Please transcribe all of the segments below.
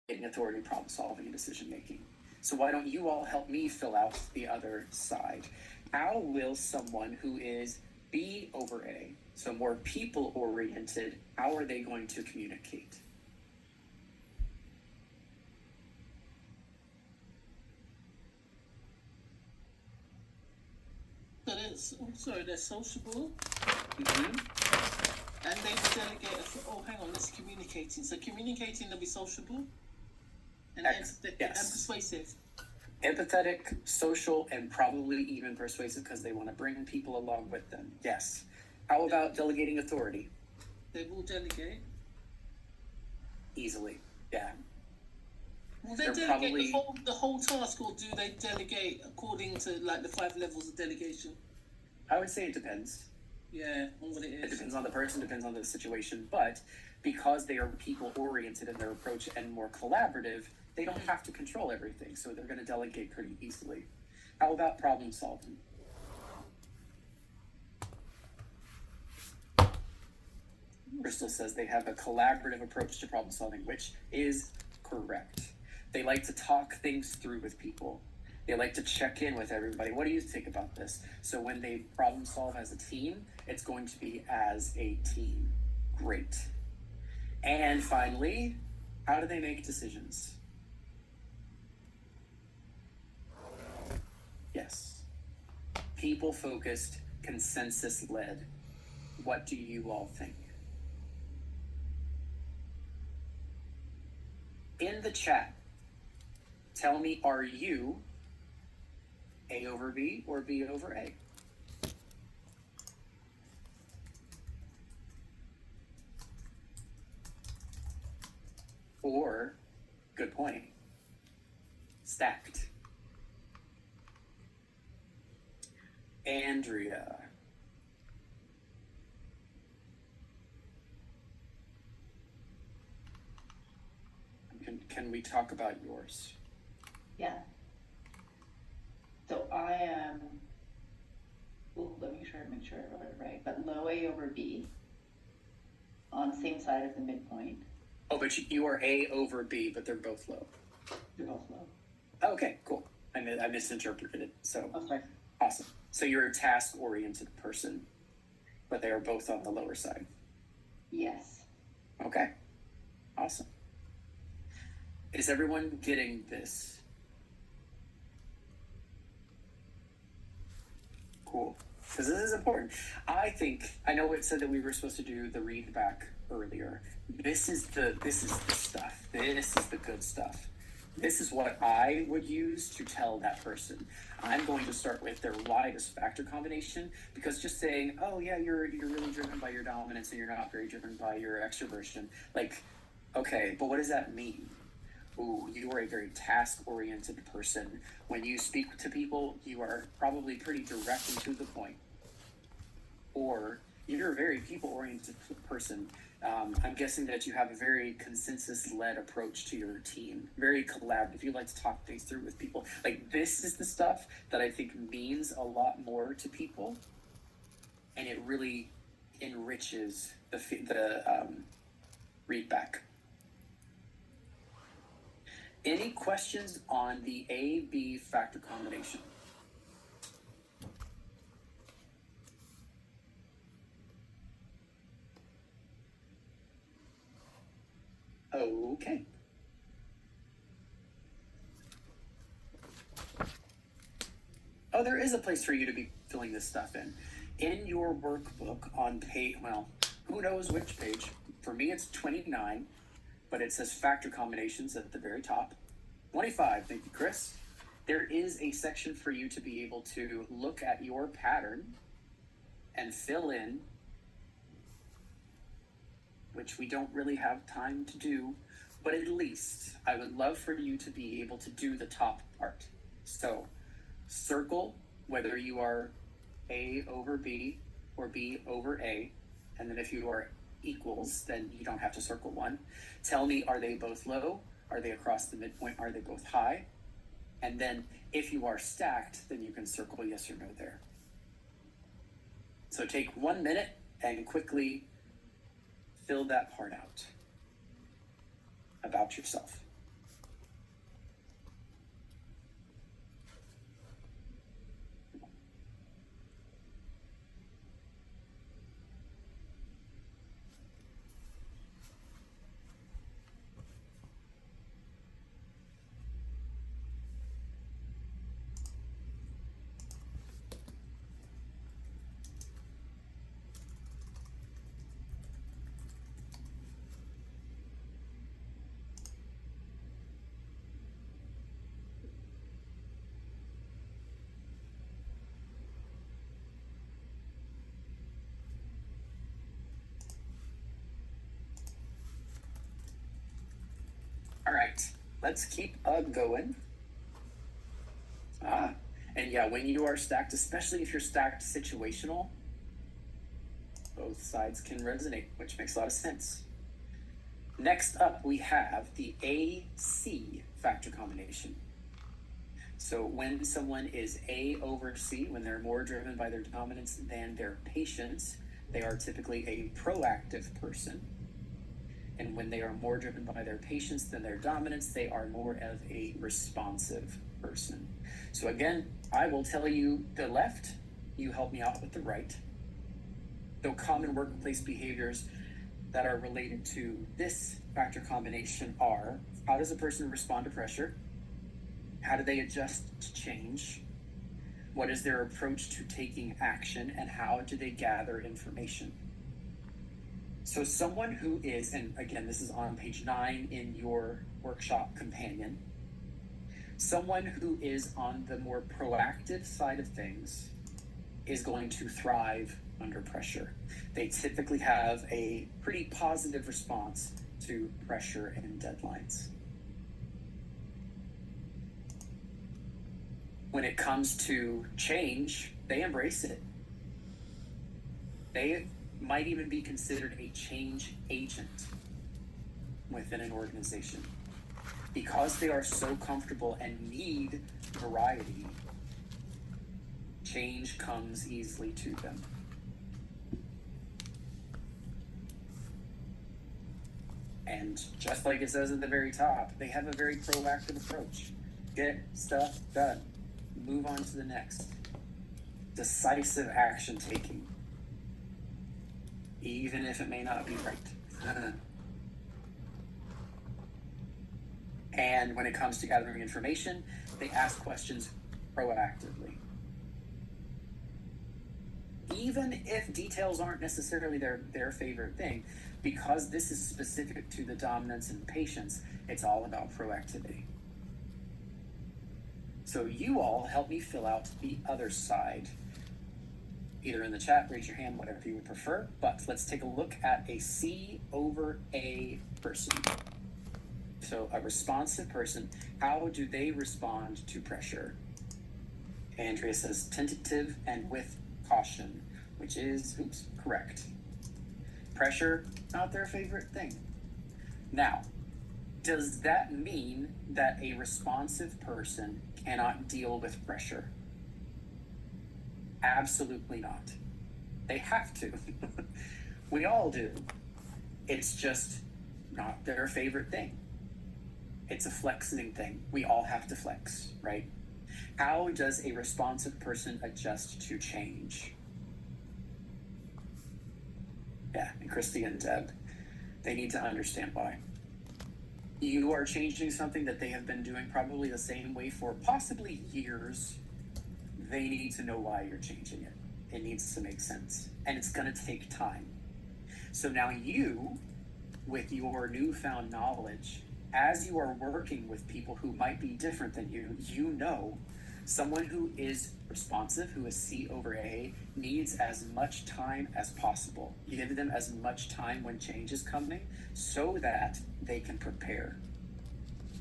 authority, problem solving, and decision making. So why don't you all help me fill out the other side? How will someone who is B over A, so more people oriented, how are they going to communicate? They're sociable. Mm-hmm. And they delegate. Hang on, let's communicating. So communicating, they'll be sociable and persuasive. Empathetic, social, and probably even persuasive because they want to bring people along with them. Yes. How about delegating authority? They will delegate. Easily. Yeah. Will they delegate the whole task, or do they delegate according to like the 5 levels of delegation? I would say it depends. Yeah, on what it is. It depends on the person, depends on the situation. But because they are people-oriented in their approach and more collaborative, they don't have to control everything. So they're going to delegate pretty easily. How about problem solving? Crystal says they have a collaborative approach to problem solving, which is correct. They like to talk things through with people. They like to check in with everybody. What do you think about this? So when they problem solve as a team, it's going to be as a team. Great. And finally, how do they make decisions? Yes. People-focused, consensus-led. What do you all think? In the chat, tell me, are you A over B or B over A? Or, good point, stacked. Andrea. Can we talk about yours? Yeah. So I am, let me make sure I wrote it right, but low A over B on the same side of the midpoint. Oh, but you are A over B, but they're both low. They're both low. Oh, okay, cool. I misinterpreted it. So, okay. Awesome. So you're a task-oriented person, but they are both on the lower side. Yes. Okay. Awesome. Is everyone getting this? Cool. Because this is important. I know it said that we were supposed to do the read back earlier. This is the stuff. This is the good stuff. This is what I would use to tell that person. I'm going to start with their widest factor combination, because just saying, oh yeah, you're really driven by your dominance and you're not very driven by your extroversion. Like, okay, but what does that mean? Ooh, you are a very task-oriented person. When you speak to people, you are probably pretty direct and to the point. Or you're a very people-oriented person. I'm guessing that you have a very consensus-led approach to your team. Very collaborative. You like to talk things through with people. Like, this is the stuff that I think means a lot more to people. And it really enriches the read back. Any questions on the A-B factor combination? Okay. Oh, there is a place for you to be filling this stuff in. In your workbook on page, well, who knows which page? For me, it's 29, but it says factor combinations at the very top. 25, thank you, Chris. There is a section for you to be able to look at your pattern and fill in, which we don't really have time to do, but at least I would love for you to be able to do the top part. So circle whether you are A over B or B over A, and then if you are equals, then you don't have to circle one. Tell me, are they both low? Are they across the midpoint? Are they both high? And then if you are stacked, then you can circle yes or no there. So take 1 minute and quickly fill that part out about yourself. All right, let's keep going. And yeah, when you are stacked, especially if you're stacked situational, both sides can resonate, which makes a lot of sense. Next up, we have the AC factor combination. So when someone is A over C, when they're more driven by their dominance than their patience, they are typically a proactive person. And when they are more driven by their patience than their dominance, they are more of a responsive person. So again, I will tell you the left, you help me out with the right. So common workplace behaviors that are related to this factor combination are: how does a person respond to pressure? How do they adjust to change? What is their approach to taking action? And how do they gather information? So someone who is, and again, this is on page 9 in your workshop companion, someone who is on the more proactive side of things is going to thrive under pressure. They typically have a pretty positive response to pressure and deadlines. When it comes to change, they embrace it. They might even be considered a change agent within an organization. Because they are so comfortable and need variety, change comes easily to them. And just like it says at the very top, they have a very proactive approach. Get stuff done. Move on to the next. Decisive action taking, even if it may not be right. And when it comes to gathering information, they ask questions proactively. Even if details aren't necessarily their favorite thing, because this is specific to the dominance and patience, it's all about proactivity. So you all help me fill out the other side. Either in the chat, raise your hand, whatever you would prefer. But let's take a look at a C over A person. So a responsive person, how do they respond to pressure? Andrea says tentative and with caution, which is, correct. Pressure, not their favorite thing. Now, does that mean that a responsive person cannot deal with pressure? Absolutely not. They have to. We all do. It's just not their favorite thing. It's a flexing thing. We all have to flex, right? How does a responsive person adjust to change? Yeah, and Christy and Deb, they need to understand why. You are changing something that they have been doing probably the same way for possibly years. They need to know why you're changing it. It needs to make sense. And it's going to take time. So now you, with your newfound knowledge, as you are working with people who might be different than you, you know someone who is responsive, who is C over A, needs as much time as possible. Give them as much time when change is coming so that they can prepare.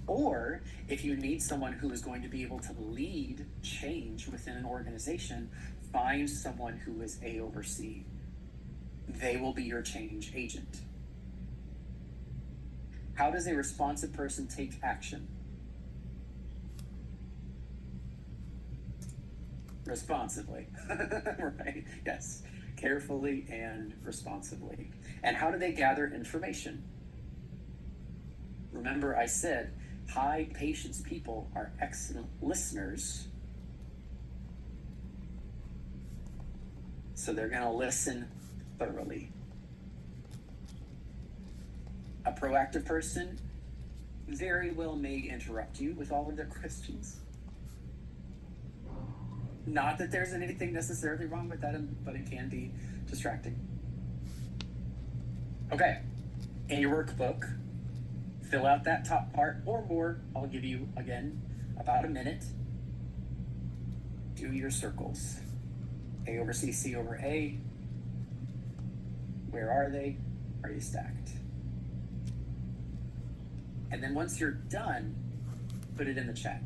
Or if you need someone who is going to be able to lead change within an organization, find someone who is A over C. They will be your change agent. How does a responsive person take action? Responsively, right? Yes, carefully and responsibly. And how do they gather information? Remember, I said high patience people are excellent listeners. So they're going to listen thoroughly. A proactive person very well may interrupt you with all of their questions. Not that there's anything necessarily wrong with that, but it can be distracting. Okay, in your workbook, fill out that top part or more. I'll give you, again, about a minute. Do your circles. A over C, C over A. Where are they? Are you stacked? And then once you're done, put it in the chat.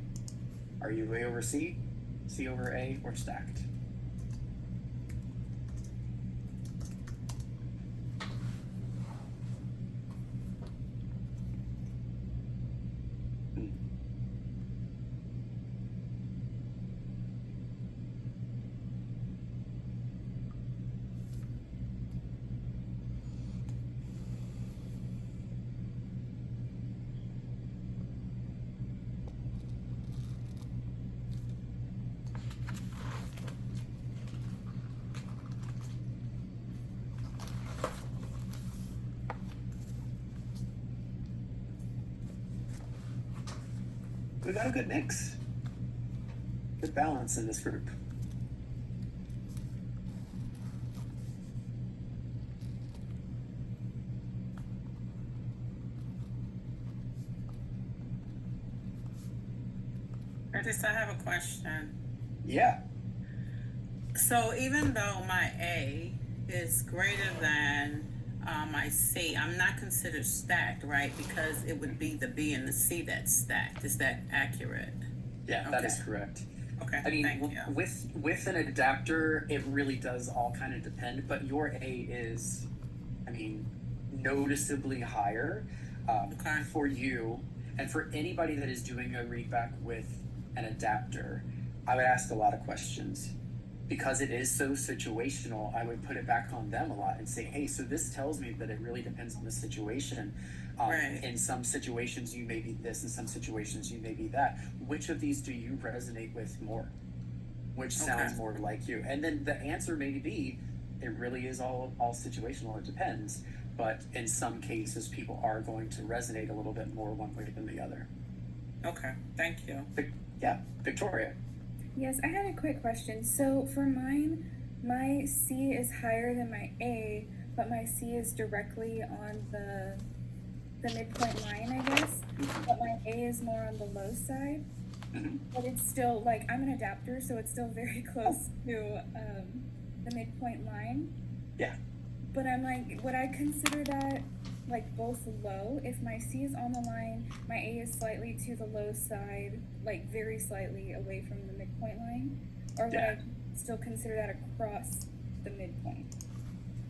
Are you A over C, C over A, or stacked? We got a good mix. Good balance in this group. Curtis, I have a question. Yeah. So even though my A is greater than my C, I'm not considered stacked, right? Because it would be the B and the C that's stacked. Is that accurate? Yeah, that Okay. is correct. Okay, I mean, thank you. with an adapter, it really does all kind of depend. But your A is, I mean, noticeably higher Okay. for you, and for anybody that is doing a readback with an adapter. I would ask a lot of questions because it is so situational. I would put it back on them a lot and say, hey, so this tells me that it really depends on the situation. Right. In some situations you may be this, in some situations you may be that. Which of these do you resonate with more? Which sounds Okay. more like you? And then the answer may be it really is all situational. It depends. But in some cases people are going to resonate a little bit more one way than the other. Okay, thank you. Yeah, Victoria. Yes, I had a quick question. So for mine, my C is higher than my A, but my C is directly on the midpoint line, I guess. But my A is more on the low side. Mhm. But it's still like I'm an adapter, so it's still very close to the midpoint line. Yeah. But I'm like, would I consider that like both low? If my C is on the line, my A is slightly to the low side, like very slightly away from the midpoint line? Or would Yeah. I still consider that across the midpoint?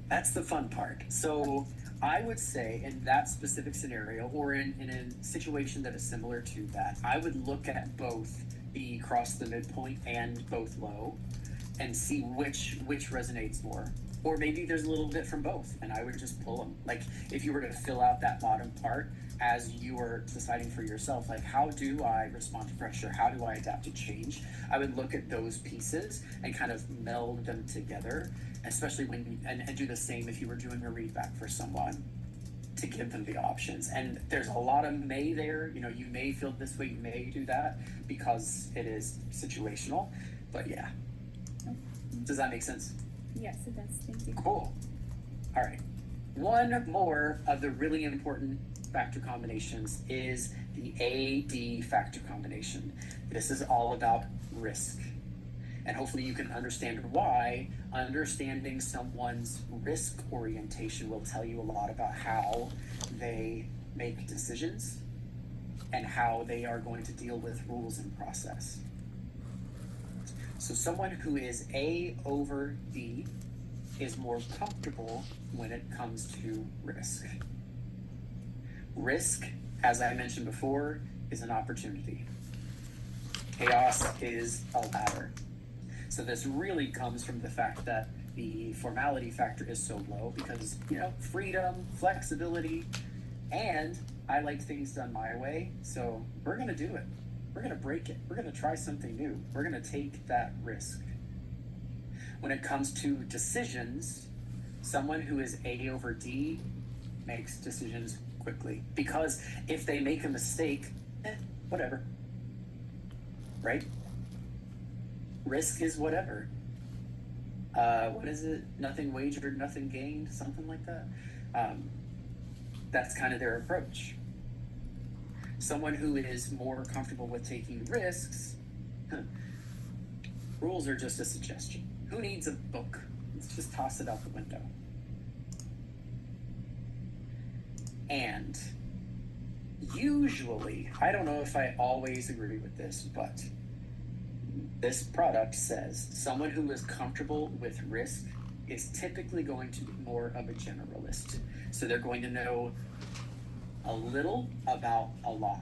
That's the fun part. So I would say in that specific scenario, or in a situation that is similar to that, I would look at both the cross the midpoint and both low and see which resonates more. Or maybe there's a little bit from both, and I would just pull them. Like if you were to fill out that bottom part as you are deciding for yourself, like how do I respond to pressure? How do I adapt to change? I would look at those pieces and kind of meld them together, especially when you, and do the same if you were doing a readback for someone to give them the options. And there's a lot of may there, you know, you may feel this way, you may do that because it is situational, but yeah. Does that make sense? Yes, it does. Thank you. Cool. All right. One more of the really important factor combinations is the AD factor combination. This is all about risk. And hopefully you can understand why understanding someone's risk orientation will tell you a lot about how they make decisions and how they are going to deal with rules and process. So someone who is A over D is more comfortable when it comes to risk. Risk, as I mentioned before, is an opportunity. Chaos is a ladder. So this really comes from the fact that the formality factor is so low because, you know, freedom, flexibility, and I like things done my way. So we're going to do it. We're going to break it. We're going to try something new. We're going to take that risk. When it comes to decisions, someone who is A over D makes decisions quickly because if they make a mistake, whatever. Right? Risk is whatever. What is it? Nothing wagered, nothing gained, something like that. That's kind of their approach. Someone who is more comfortable with taking risks, rules are just a suggestion. Who needs a book? Let's just toss it out the window. And usually, I don't know if I always agree with this, but this product says someone who is comfortable with risk is typically going to be more of a generalist. So they're going to know a little about a lot.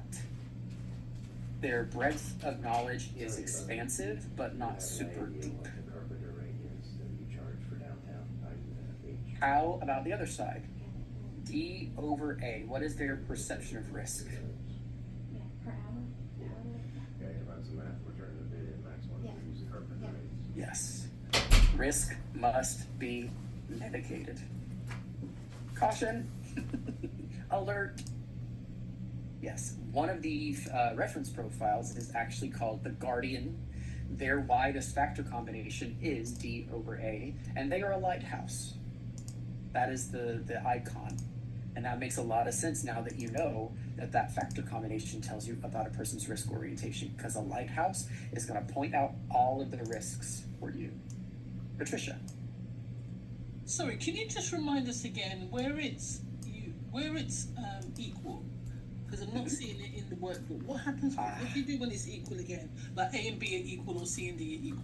Their breadth of knowledge is expansive, but not super deep. How about the other side? D over A. What is their perception of risk? Yes. Risk must be mitigated. Caution. Alert. Yes. One of the reference profiles is actually called the Guardian. Their widest factor combination is D over A, and they are a lighthouse. That is the icon. And that makes a lot of sense now that you know that that factor combination tells you about a person's risk orientation, because a lighthouse is going to point out all of the risks for you. Patricia. Sorry, can you just remind us again where it's equal? Because I'm not seeing it in the workbook. What happens? What do you do when it's equal again? Like A and B are equal, or C and D are equal?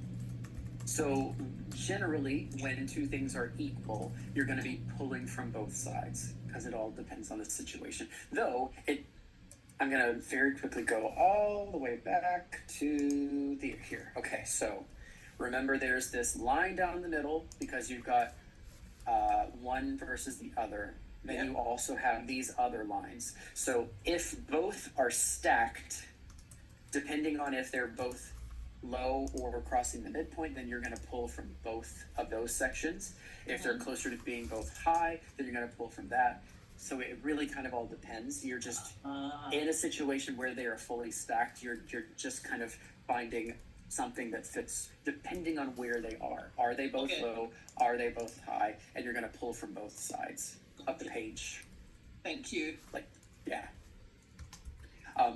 So generally, when two things are equal, you're going to be pulling from both sides, because it all depends on the situation. Though I'm going to very quickly go all the way back to here. Okay, so remember there's this line down the middle because you've got one versus the other. Then you also have these other lines. So if both are stacked, depending on if they're both low or crossing the midpoint, then you're going to pull from both of those sections. If they're closer to being both high, then you're going to pull from that. So it really kind of all depends. You're just in a situation where they are fully stacked. You're just kind of finding something that fits depending on where they are. Are they both low? Are they both high? And you're going to pull from both sides of the page. Thank you.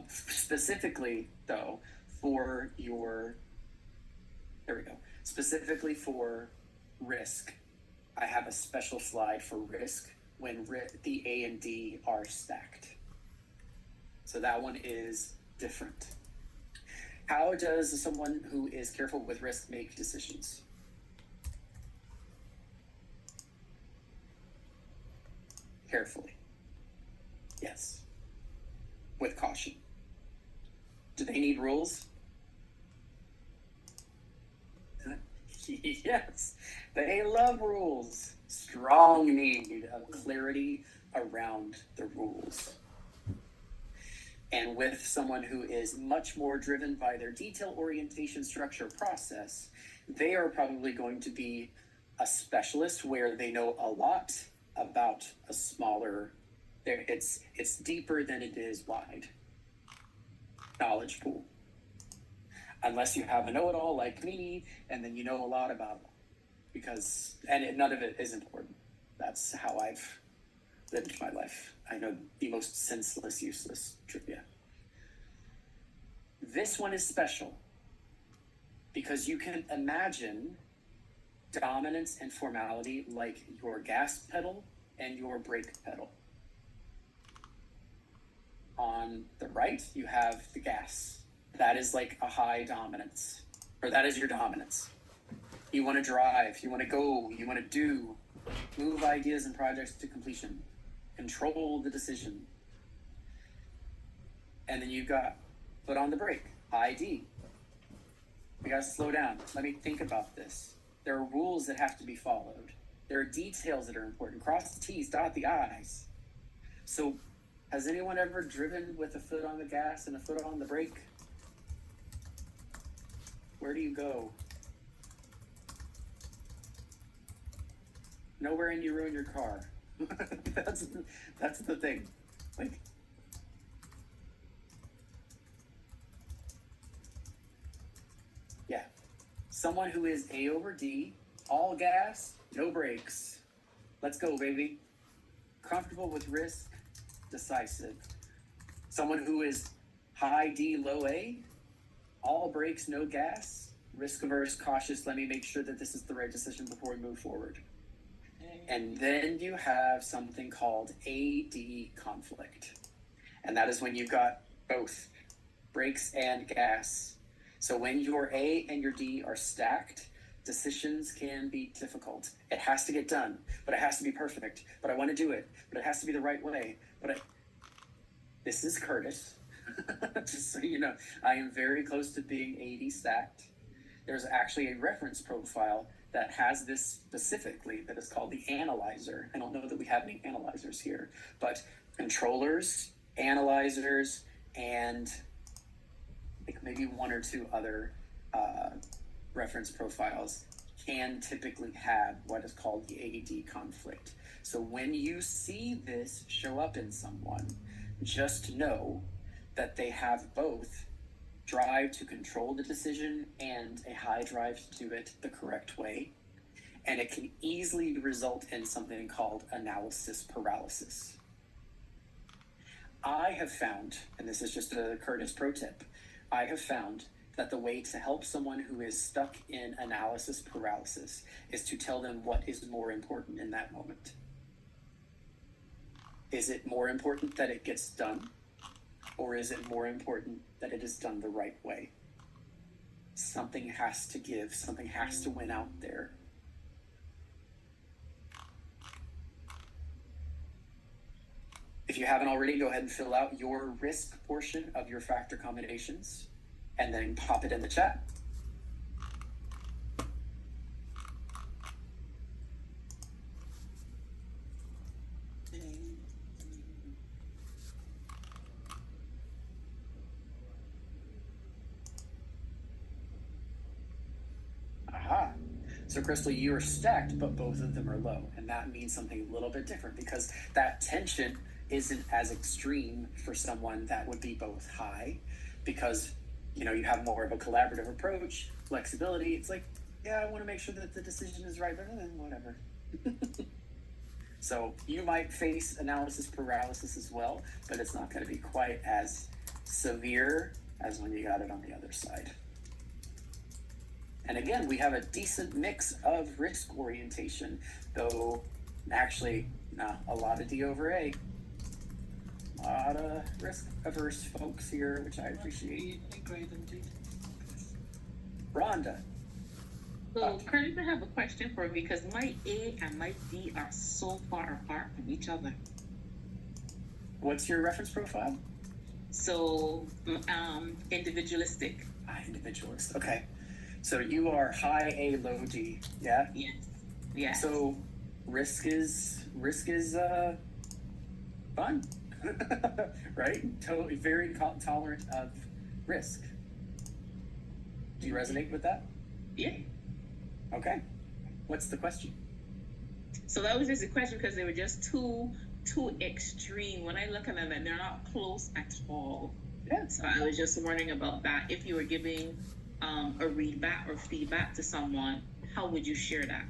Specifically though, specifically for risk, I have a special slide for risk when the A and D are stacked. So that one is different. How does someone who is careful with risk make decisions? Carefully. Yes. With caution. Do they need rules? Yes. They love rules. Strong need of clarity around the rules. And with someone who is much more driven by their detail orientation structure process, they are probably going to be a specialist where they know a lot about a smaller, it's deeper than it is wide knowledge pool. Unless you have a know-it-all like me, and then you know a lot about it, none of it is important. That's how I've lived my life. I know the most senseless, useless trivia. This one is special because you can imagine dominance and formality like your gas pedal and your brake pedal. On the right, you have the gas. That is like a high dominance, or that is your dominance. You want to drive, you want to go, you want to do, move ideas and projects to completion, control the decision. And then you've got foot on the brake, high D. We got to slow down. Let me think about this. There are rules that have to be followed. There are details that are important. Cross the T's, dot the I's. So has anyone ever driven with a foot on the gas and a foot on the brake? Where do you go? Nowhere, and you ruin your car. That's the thing. Yeah. Someone who is A over D, all gas, no brakes. Let's go, baby. Comfortable with risk, decisive. Someone who is high D, low A, all brakes, no gas, risk averse, cautious. Let me make sure that this is the right decision before we move forward. And then you have something called AD conflict. And that is when you've got both brakes and gas. So when your A and your D are stacked, decisions can be difficult. It has to get done, but it has to be perfect. But I want to do it, but it has to be the right way. This is Curtis. Just so you know, I am very close to being AD stacked. There's actually a reference profile that has this specifically that is called the analyzer. I don't know that we have any analyzers here, but controllers, analyzers, and I think maybe one or two other reference profiles can typically have what is called the AD conflict. So when you see this show up in someone, just know that they have both drive to control the decision and a high drive to do it the correct way. And it can easily result in something called analysis paralysis. I have found, and this is just a Curtis pro tip, I have found that the way to help someone who is stuck in analysis paralysis is to tell them what is more important in that moment. Is it more important that it gets done? Or is it more important that it is done the right way? Something has to give, something has to win out there. If you haven't already, go ahead and fill out your risk portion of your factor combinations and then pop it in the chat. Aha. So Crystal, you are stacked, but both of them are low. And that means something a little bit different because that tension isn't as extreme for someone that would be both high because, you know, you have more of a collaborative approach, flexibility. It's like, yeah, I want to make sure that the decision is right, but whatever. So you might face analysis paralysis as well, but it's not going to be quite as severe as when you got it on the other side. And again, we have a decent mix of risk orientation, though actually, a lot of D over A. A lot of risk averse folks here, which I appreciate. Great indeed. Rhonda. So, Curtis, I have a question for you because my A and my D are so far apart from each other. What's your reference profile? So, individualistic. Individualist. Okay. So you are high A, low D. Yeah. Yes. Yes. So risk is fun, right? Totally very tolerant of risk. Do you resonate with that? Yeah. Okay. What's the question? So that was just a question because they were just too extreme. When I look at them, they're not close at all. Yeah. So I was just wondering about that. If you were giving a read back or feedback to someone, how would you share that?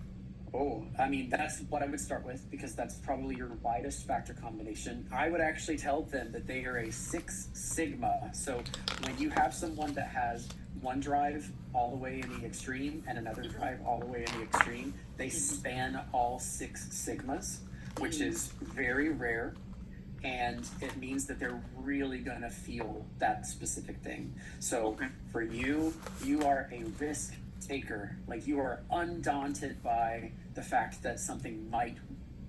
Oh, I mean, that's what I would start with because that's probably your widest factor combination. I would actually tell them that they are a 6 sigma. So when you have someone that has one drive all the way in the extreme and another drive all the way in the extreme, they span all 6 sigmas, which is very rare. And it means that they're really going to feel that specific thing. So for you, you are a risk taker. Like you are undaunted by the fact that something might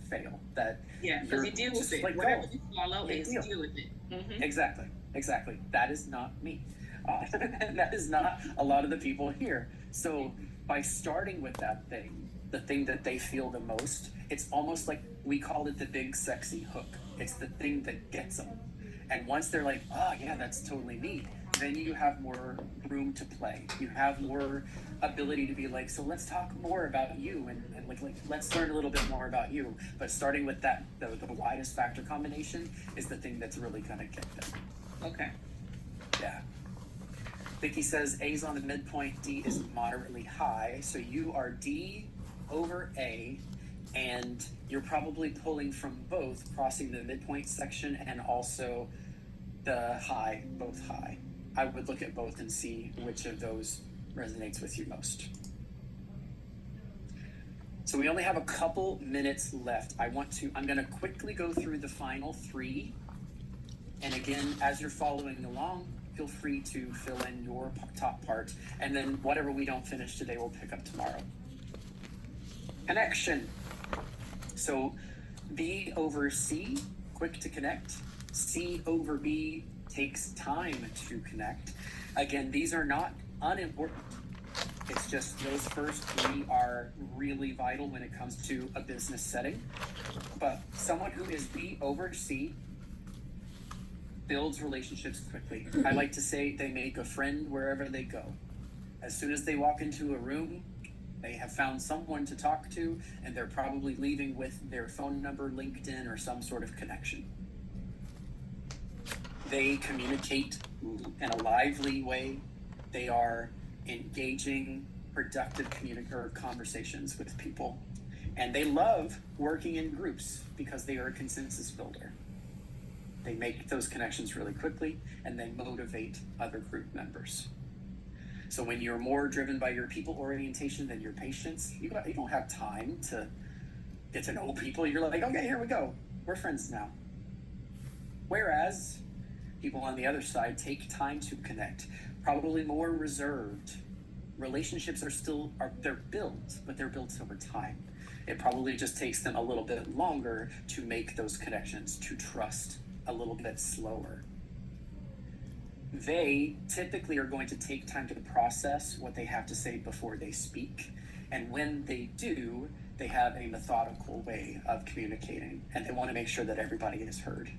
fail. That because you deal with it. like, whatever you fall out is, deal deal with it. Mm-hmm. Exactly. That is not me. That is not a lot of the people here. So by starting with that thing, the thing that they feel the most, it's almost like we call it the big sexy hook. It's the thing that gets them. And once they're like, oh yeah, that's totally me, then you have more room to play. You have more ability to be like, so let's talk more about you and like let's learn a little bit more about you. But starting with that, the widest factor combination is the thing that's really gonna get them. Okay. Yeah. Vicky says A's on the midpoint, D is moderately high. So you are D over A, and you're probably pulling from both, crossing the midpoint section and also the high, both high. I would look at both and see which of those resonates with you most. So we only have a couple minutes left. I'm going to quickly go through the final 3 And again, as you're following along, feel free to fill in your top part, and then whatever we don't finish today, we'll pick up tomorrow. Connection. So B over C, quick to connect. C over B takes time to connect. Again, these are not unimportant. It's just those first three are really vital when it comes to a business setting. But someone who is B over C builds relationships quickly. I like to say they make a friend wherever they go. As soon as they walk into a room, they have found someone to talk to, and they're probably leaving with their phone number, LinkedIn, or some sort of connection. They communicate in a lively way. They are engaging, productive conversations with people. And they love working in groups because they are a consensus builder. They make those connections really quickly, and they motivate other group members. So when you're more driven by your people orientation than your patients, you don't have time to get to know people. You're like, okay, here we go. We're friends now. Whereas people on the other side take time to connect, probably more reserved. Relationships they're built, but they're built over time. It probably just takes them a little bit longer to make those connections, to trust a little bit slower. They typically are going to take time to process what they have to say before they speak. And when they do, they have a methodical way of communicating, and they want to make sure that everybody is heard.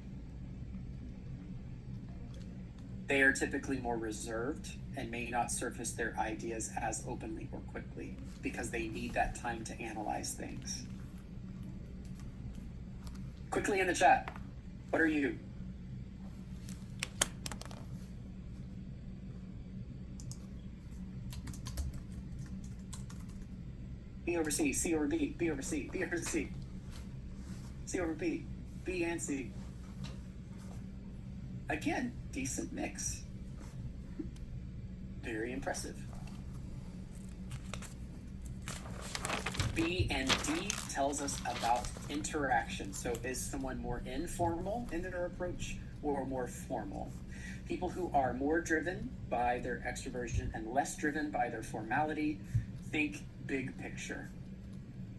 They are typically more reserved and may not surface their ideas as openly or quickly because they need that time to analyze things. Quickly in the chat, what are you? B over C, C over B, B over C, B over C, C over B, B and C. Again, decent mix. Very impressive. B and D tells us about interaction. So is someone more informal in their approach or more formal? People who are more driven by their extroversion and less driven by their formality think big picture.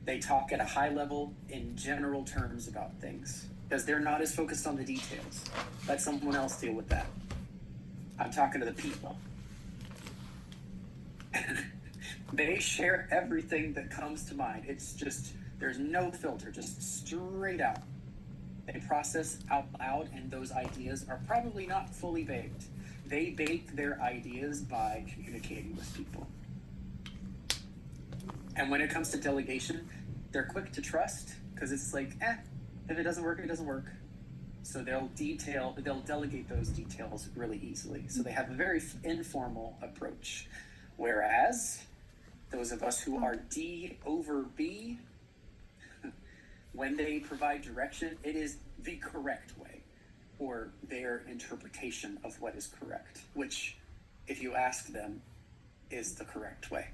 They talk at a high level in general terms about things because they're not as focused on the details. Let someone else deal with that. I'm talking to the people. They share everything that comes to mind. It's just, there's no filter, just straight out. They process out loud, and those ideas are probably not fully baked. They bake their ideas by communicating with people. And when it comes to delegation, they're quick to trust because it's like, if it doesn't work, it doesn't work. So they'll delegate those details really easily. So they have a very informal approach. Whereas those of us who are D over B, when they provide direction, it is the correct way, or their interpretation of what is correct, which, if you ask them, is the correct way.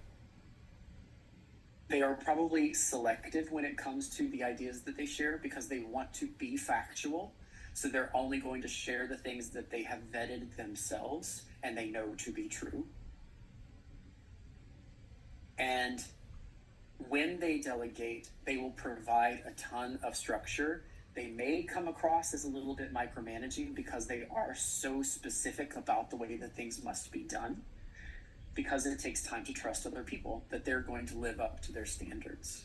They are probably selective when it comes to the ideas that they share because they want to be factual. So they're only going to share the things that they have vetted themselves and they know to be true. And when they delegate, they will provide a ton of structure. They may come across as a little bit micromanaging because they are so specific about the way that things must be done, because it takes time to trust other people that they're going to live up to their standards.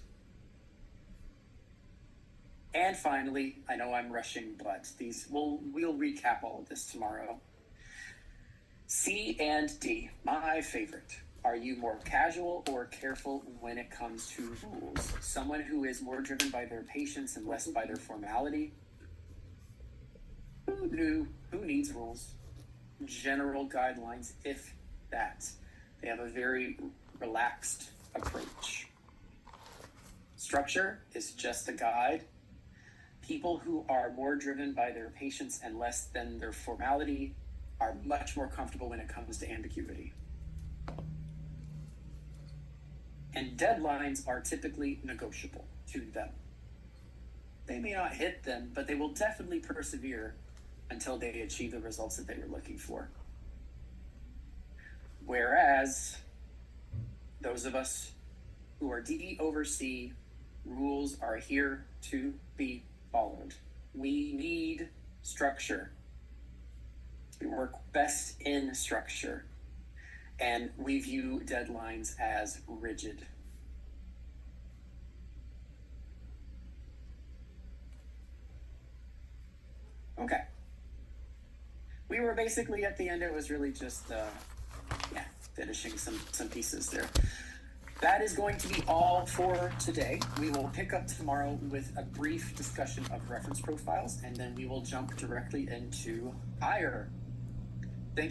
And finally, I know I'm rushing, but we'll recap all of this tomorrow. C and D, my favorite. Are you more casual or careful when it comes to rules? Someone who is more driven by their patience and less by their formality? Who needs rules? General guidelines, if that. They have a very relaxed approach. Structure is just a guide. People who are more driven by their patience and less than their formality are much more comfortable when it comes to ambiguity. And deadlines are typically negotiable to them. They may not hit them, but they will definitely persevere until they achieve the results that they were looking for. Whereas those of us who are D over C, rules are here to be followed. We need structure. We work best in structure. And we view deadlines as rigid. Okay. We were basically at the end. It was really just, finishing some pieces there. That is going to be all for today. We will pick up tomorrow with a brief discussion of reference profiles, and then we will jump directly into higher